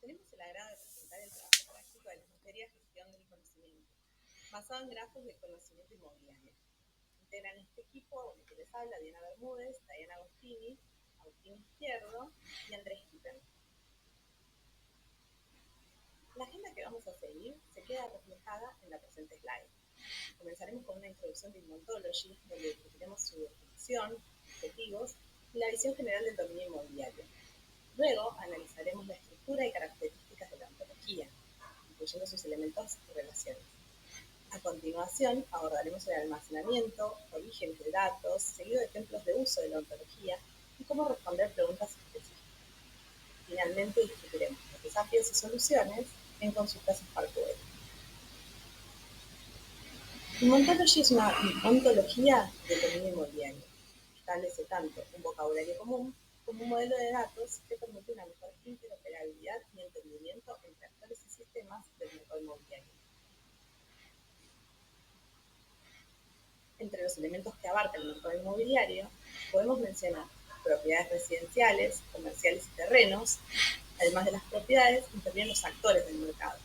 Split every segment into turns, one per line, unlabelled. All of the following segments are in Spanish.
Tenemos el agrado de presentar el trabajo práctico de la materia Gestión del Conocimiento, basado en grafos del conocimiento inmobiliario. Integran este equipo, que les habla, Diana Bermúdez, Diana Agostini, Agustín Izquierdo y Andrés Kippen. La agenda que vamos a seguir se queda reflejada en la presente slide. Comenzaremos con una introducción de Inmontology, donde discutiremos su definición, objetivos y la visión general del dominio inmobiliario. Luego analizaremos la estructura y características de la ontología, incluyendo sus elementos y relaciones. A continuación, abordaremos el almacenamiento, orígenes de datos, seguido de ejemplos de uso de la ontología y cómo responder preguntas específicas. Finalmente, discutiremos los desafíos y soluciones en consultas SparkWeb. Inmontology es una ontología del dominio inmobiliario. Establece tanto un vocabulario común como un modelo de datos que permite una mejor interoperabilidad y entendimiento entre actores y sistemas del mercado inmobiliario. Entre los elementos que abarca el mercado inmobiliario, podemos mencionar propiedades residenciales, comerciales y terrenos. Además de las propiedades, intervienen los actores del mercado,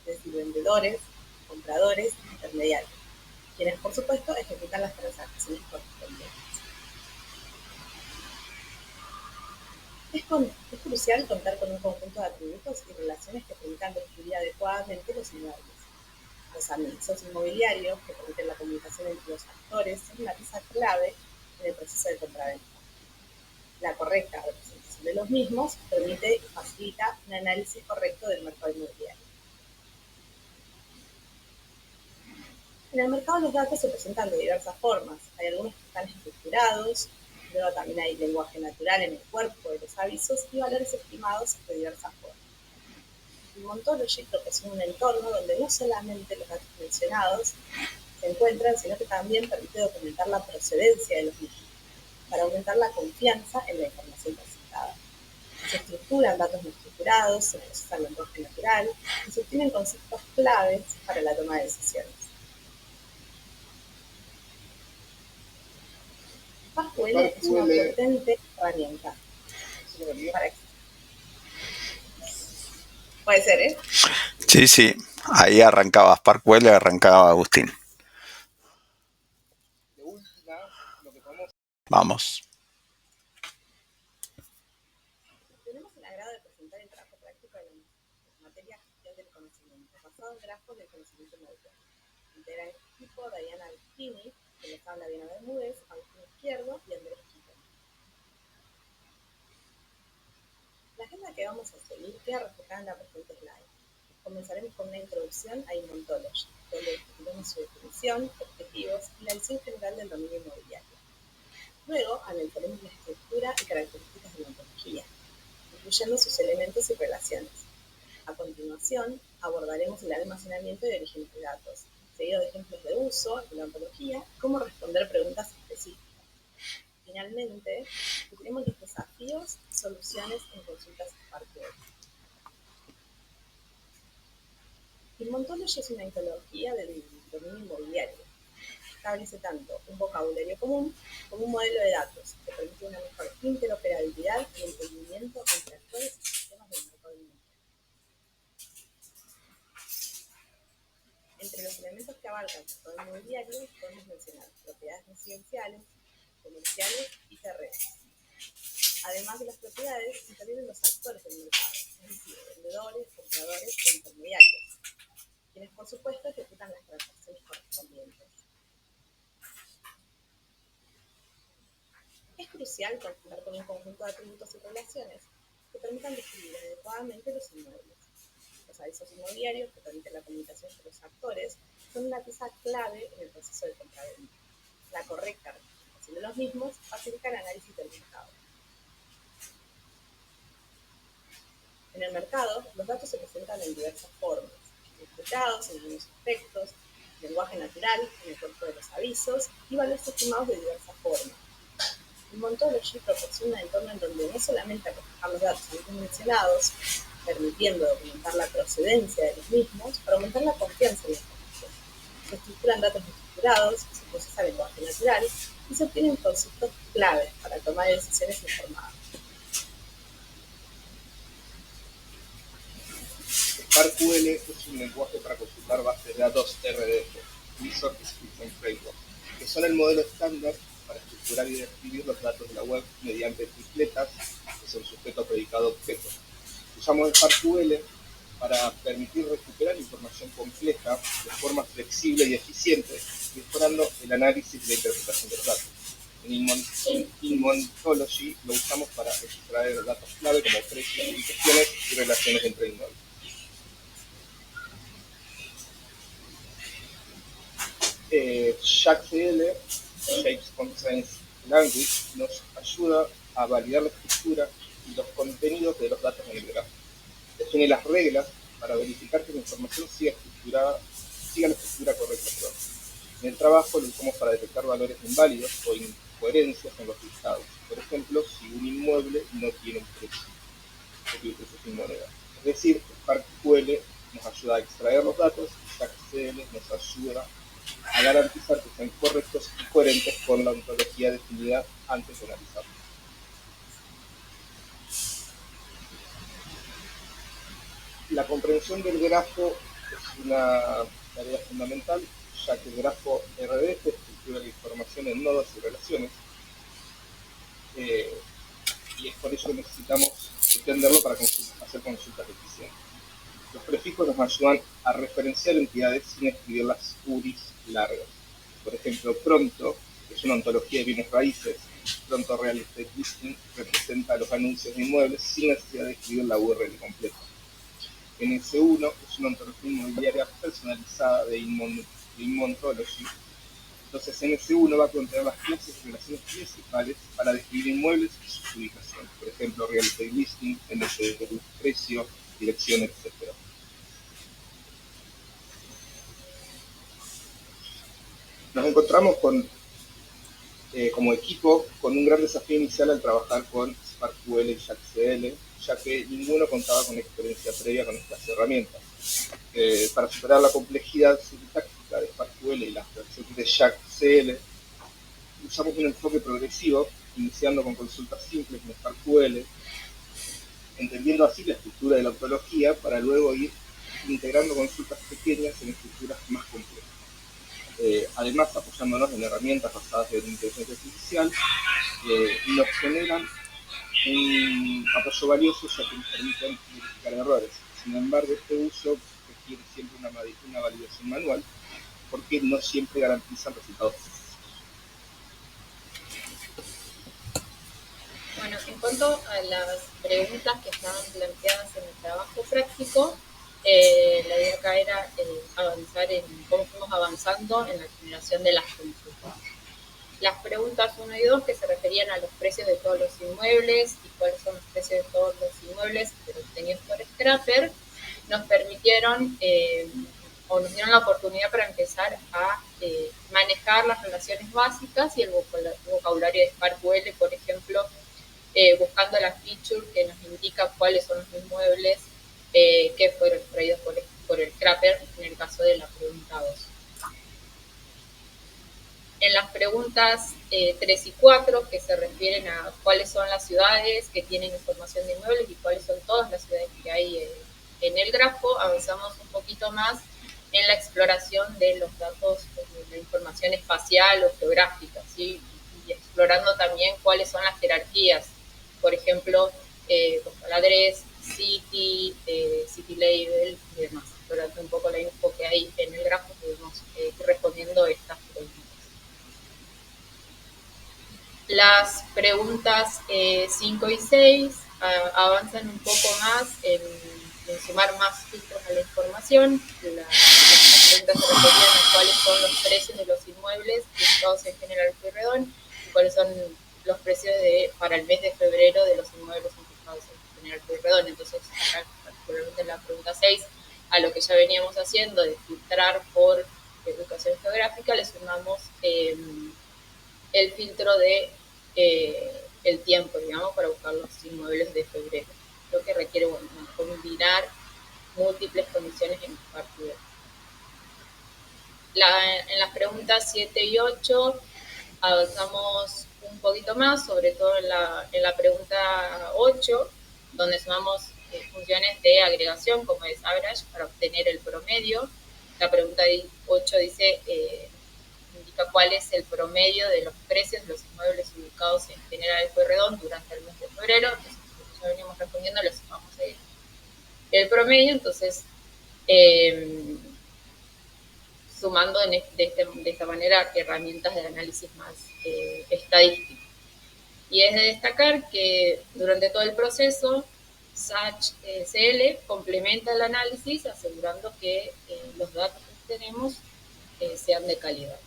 es decir, vendedores, compradores, intermediarios, quienes por supuesto ejecutan las transacciones correspondientes. Es crucial contar con un conjunto de atributos y relaciones que permitan describir adecuadamente los inmuebles. Los anexos inmobiliarios que permiten la comunicación entre los actores son una pieza clave en el proceso de compraventa. La correcta representación de los mismos permite y facilita un análisis correcto del mercado inmobiliario. En el mercado los datos se presentan de diversas formas. Hay algunos que están estructurados, luego también hay lenguaje natural en el cuerpo de los avisos y valores estimados de diversas formas. Inmontology proporciona un entorno donde no solamente los datos mencionados se encuentran, sino que también permite documentar la procedencia de los mismos, para aumentar la confianza en la información presentada. Se estructuran datos no estructurados, se procesa el lenguaje natural y se obtienen conceptos claves para la toma de decisiones. SparkWeb es una potente herramienta. Puede ser, ¿eh?
Sí. Ahí arrancaba SparkWeb y arrancaba Agustín. Vamos.
Tenemos el agrado de presentar el trabajo práctico de la materia Gestión del Conocimiento, basado en grafos del conocimiento inmobiliario. Integran este equipo Diana Agostini, que les habla Diana Bermúdez, Agustín Izquierdo y Andrés Kippen. La agenda que vamos a seguir queda reflejada en la presente slide. Comenzaremos con una introducción a Inmontology, donde discutiremos su definición, objetivos y la visión general del dominio inmobiliario. Luego analizaremos la estructura y características de la ontología, incluyendo sus elementos y relaciones. A continuación, abordaremos el almacenamiento y orígenes de datos, seguido de ejemplos de uso de la ontología y cómo responder preguntas específicas. Finalmente, discutiremos los desafíos y soluciones en consultas SparkWeb. Inmontology es una ontología del dominio inmobiliario. Establece tanto un vocabulario común como un modelo de datos que permite una mejor interoperabilidad y entendimiento entre actores y sistemas del mercado inmobiliario. Entre los elementos que abarcan el mercado inmobiliario podemos mencionar propiedades residenciales, comerciales y terrenos. Además de las propiedades, intervienen los actores del mercado, es decir, vendedores, compradores e intermediarios, quienes por supuesto ejecutan las transacciones correspondientes. Es crucial contar con un conjunto de atributos y relaciones que permitan describir adecuadamente los inmuebles. Los avisos inmobiliarios que permiten la comunicación entre los actores son una pieza clave en el proceso de compraventa. La correcta representación de los mismos facilita el análisis del mercado. En el mercado, los datos se presentan en diversas formas, estructurados en algunos aspectos, lenguaje natural en el cuerpo de los avisos y valores estimados de diversas formas. Inmontology proporciona un entorno en donde no solamente reflejamos datos antes mencionados, permitiendo documentar la procedencia de los mismos para aumentar la confianza en la información. Se estructuran datos estructurados, se procesa lenguaje natural y se obtienen conceptos claves para tomar decisiones informadas.
SparkQL es un lenguaje para consultar bases de datos RDF, Resource Description Framework, que son el modelo estándar para estructurar y describir los datos de la web mediante tripletas, que son sujeto, predicado, objeto. Usamos SparkQL para permitir recuperar información compleja de forma flexible y eficiente, mejorando el análisis y la interpretación de los datos. En Inmontology lo usamos para extraer datos clave como precios, ubicaciones y relaciones entre inmuebles. JAX-CL, Shapes Constraints Language, nos ayuda a validar la estructura y los contenidos de los datos en el grafo. Define las reglas para verificar que la información siga la estructura correcta. En el trabajo lo usamos para detectar valores inválidos o incoherencias en los listados. Por ejemplo, si un inmueble no tiene un precio, o tiene precio sin moneda. Es decir, SparkQL nos ayuda a extraer los datos y JAX-CL nos ayuda a garantizar que sean correctos y coherentes con la ontología definida antes de analizarlos. La comprensión del grafo es una tarea fundamental, ya que el grafo RDF estructura la información en nodos y relaciones, y es por eso que necesitamos entenderlo para hacer consultas eficientes. Los prefijos nos ayudan a referenciar entidades sin escribir las URIs largas. Por ejemplo, pronto, que es una ontología de bienes raíces, pronto Real Estate Listing representa los anuncios de inmuebles sin necesidad de escribir la URL completa. NS1 es una ontología inmobiliaria personalizada de Inmontology. Entonces NS1 va a contener las clases y relaciones principales para describir inmuebles y sus ubicaciones. Por ejemplo, Real Estate Listing, NS1, precio, dirección, etc. Nos encontramos como equipo con un gran desafío inicial al trabajar con SparkQL y JAX-CL, ya que ninguno contaba con experiencia previa con estas herramientas. Para superar la complejidad sintáctica de SparkQL y las versiones de JAX-CL, usamos un enfoque progresivo, iniciando con consultas simples en SparkQL, entendiendo así la estructura de la ontología para luego ir integrando consultas pequeñas en estructuras más complejas. Además, apoyándonos en herramientas basadas en inteligencia artificial, nos generan un apoyo valioso ya que nos permiten identificar errores. Sin embargo, este uso requiere siempre una validación manual porque no siempre garantizan resultados precisos.
Bueno, en cuanto a las preguntas que estaban planteadas en el trabajo práctico, la idea acá era avanzar en cómo fuimos avanzando en la generación de las consultas. Las preguntas 1 y 2, que se referían a los precios de todos los inmuebles y cuáles son los precios de todos los inmuebles obtenidos por Scrapper, nos permitieron o nos dieron la oportunidad para empezar a manejar las relaciones básicas y el vocabulario de SparkQL, por ejemplo, buscando la feature que nos indica cuáles son los inmuebles que fueron extraídos por el Scrapper en el caso de la pregunta 2. En las preguntas 3 y 4, que se refieren a cuáles son las ciudades que tienen información de inmuebles y cuáles son todas las ciudades que hay en el grafo, avanzamos un poquito más en la exploración de los datos de información espacial o geográfica, ¿sí? Y explorando también cuáles son las jerarquías, por ejemplo, postal address, city, city label y demás. Explorando un poco la info que hay en el grafo, podemos ir respondiendo estas preguntas. Las preguntas 5 y 6 avanzan un poco más en sumar más filtros a la información. Las preguntas se referían a cuáles son los precios de los inmuebles listados en General Pueyrredón y cuáles son los precios para el mes de febrero de los inmuebles listados en General Pueyrredón. Entonces, acá, particularmente en la pregunta 6, a lo que ya veníamos haciendo de filtrar por ubicación geográfica, le sumamos el filtro de el tiempo, digamos, para buscar los inmuebles de febrero, lo que requiere, bueno, combinar múltiples condiciones en SparkQL. En las preguntas 7 y 8 avanzamos un poquito más, sobre todo en la pregunta 8, donde sumamos funciones de agregación, como es average, para obtener el promedio. La pregunta 8 dice, indica cuál es el promedio de los precios de los inmuebles ubicados en General Pueyrredón durante el mes de febrero. Entonces, ya venimos respondiendo, les sumamos el promedio, entonces sumando de esta manera herramientas de análisis más estadístico. Y es de destacar que durante todo el proceso, SACH-CL complementa el análisis asegurando que los datos que tenemos sean de calidad.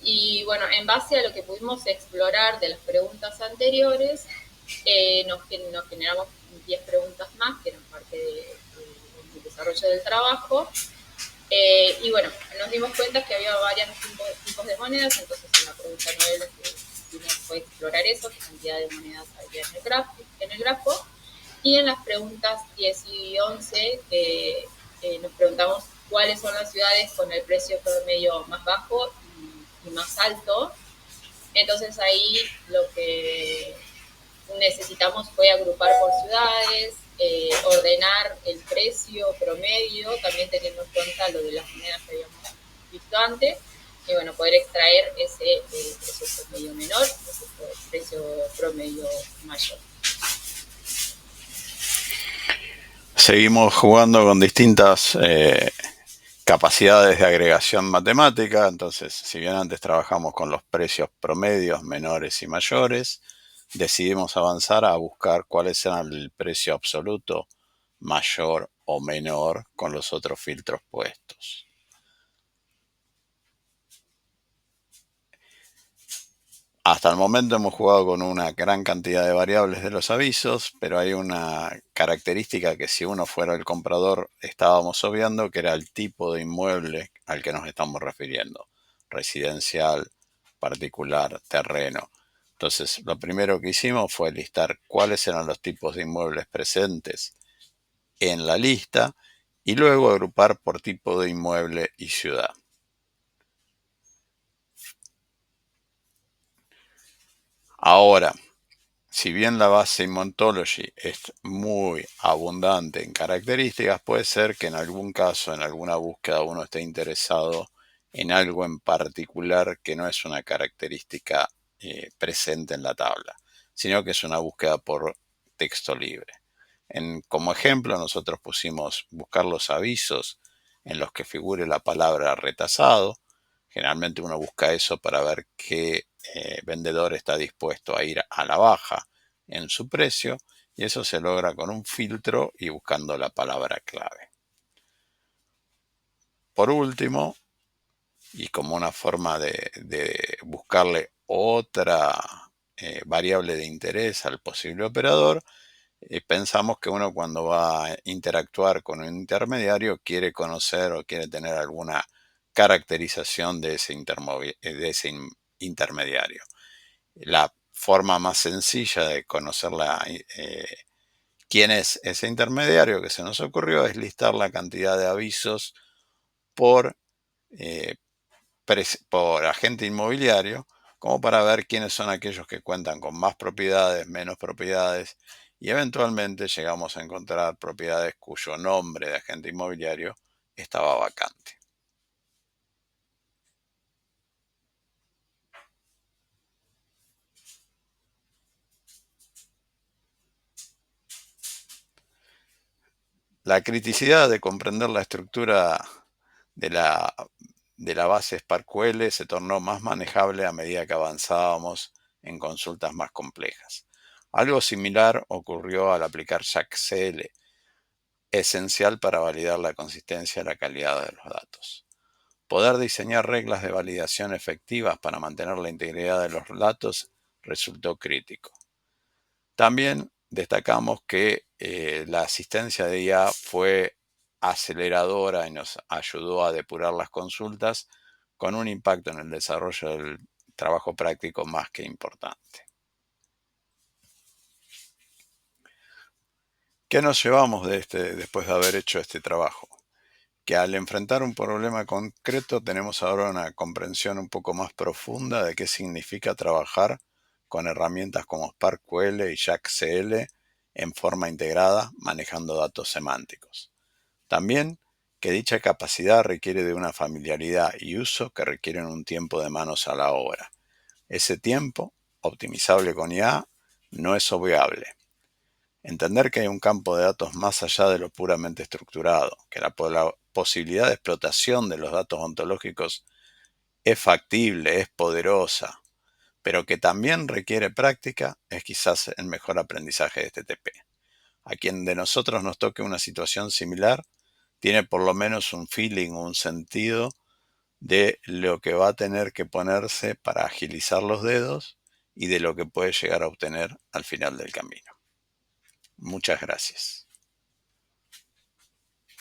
Y bueno, en base a lo que pudimos explorar de las preguntas anteriores, nos generamos 10 preguntas más que eran parte del desarrollo del trabajo. Y bueno, nos dimos cuenta que había varios tipos de monedas, entonces en la pregunta 9 lo que hicimos fue explorar eso, qué cantidad de monedas había en el grafo. Y en las preguntas 10 y 11 nos preguntamos cuáles son las ciudades con el precio promedio más bajo y más alto. Entonces ahí lo que necesitamos fue agrupar por ciudades, ordenar el precio promedio, también teniendo en cuenta lo de las monedas que habíamos visto antes, y bueno, poder extraer ese precio promedio menor, ese precio promedio mayor.
Seguimos jugando con distintas capacidades de agregación matemática. Entonces, si bien antes trabajamos con los precios promedios menores y mayores, decidimos avanzar a buscar cuáles eran el precio absoluto mayor o menor con los otros filtros puestos. Hasta el momento hemos jugado con una gran cantidad de variables de los avisos, pero hay una característica que si uno fuera el comprador estábamos obviando, que era el tipo de inmueble al que nos estamos refiriendo: residencial, particular, terreno. Entonces, lo primero que hicimos fue listar cuáles eran los tipos de inmuebles presentes en la lista y luego agrupar por tipo de inmueble y ciudad. Ahora, si bien la base Inmontology es muy abundante en características, puede ser que en algún caso, en alguna búsqueda, uno esté interesado en algo en particular que no es una característica presente en la tabla, sino que es una búsqueda por texto libre. Como ejemplo, nosotros pusimos buscar los avisos en los que figure la palabra retazado. Generalmente uno busca eso para ver qué vendedor está dispuesto a ir a la baja en su precio, y eso se logra con un filtro y buscando la palabra clave. Por último, y como una forma de buscarle otra variable de interés al posible operador, pensamos que uno, cuando va a interactuar con un intermediario, quiere conocer o quiere tener alguna caracterización de ese intermediario. La forma más sencilla de conocer quién es ese intermediario que se nos ocurrió es listar la cantidad de avisos por agente inmobiliario, como para ver quiénes son aquellos que cuentan con más propiedades, menos propiedades, y eventualmente llegamos a encontrar propiedades cuyo nombre de agente inmobiliario estaba vacante. La criticidad de comprender la estructura de la base SparkQL se tornó más manejable a medida que avanzábamos en consultas más complejas. Algo similar ocurrió al aplicar SACCL, esencial para validar la consistencia y la calidad de los datos. Poder diseñar reglas de validación efectivas para mantener la integridad de los datos resultó crítico. También destacamos que la asistencia de IA fue aceleradora y nos ayudó a depurar las consultas, con un impacto en el desarrollo del trabajo práctico más que importante. ¿Qué nos llevamos después de haber hecho este trabajo? Que al enfrentar un problema concreto tenemos ahora una comprensión un poco más profunda de qué significa trabajar con herramientas como SparkQL y JAX-CL en forma integrada, manejando datos semánticos. También que dicha capacidad requiere de una familiaridad y uso que requieren un tiempo de manos a la obra. Ese tiempo, optimizable con IA, no es obviable. Entender que hay un campo de datos más allá de lo puramente estructurado, que la posibilidad de explotación de los datos ontológicos es factible, es poderosa, pero que también requiere práctica, es quizás el mejor aprendizaje de este TP. A quien de nosotros nos toque una situación similar, tiene por lo menos un feeling, un sentido de lo que va a tener que ponerse para agilizar los dedos y de lo que puede llegar a obtener al final del camino. Muchas gracias.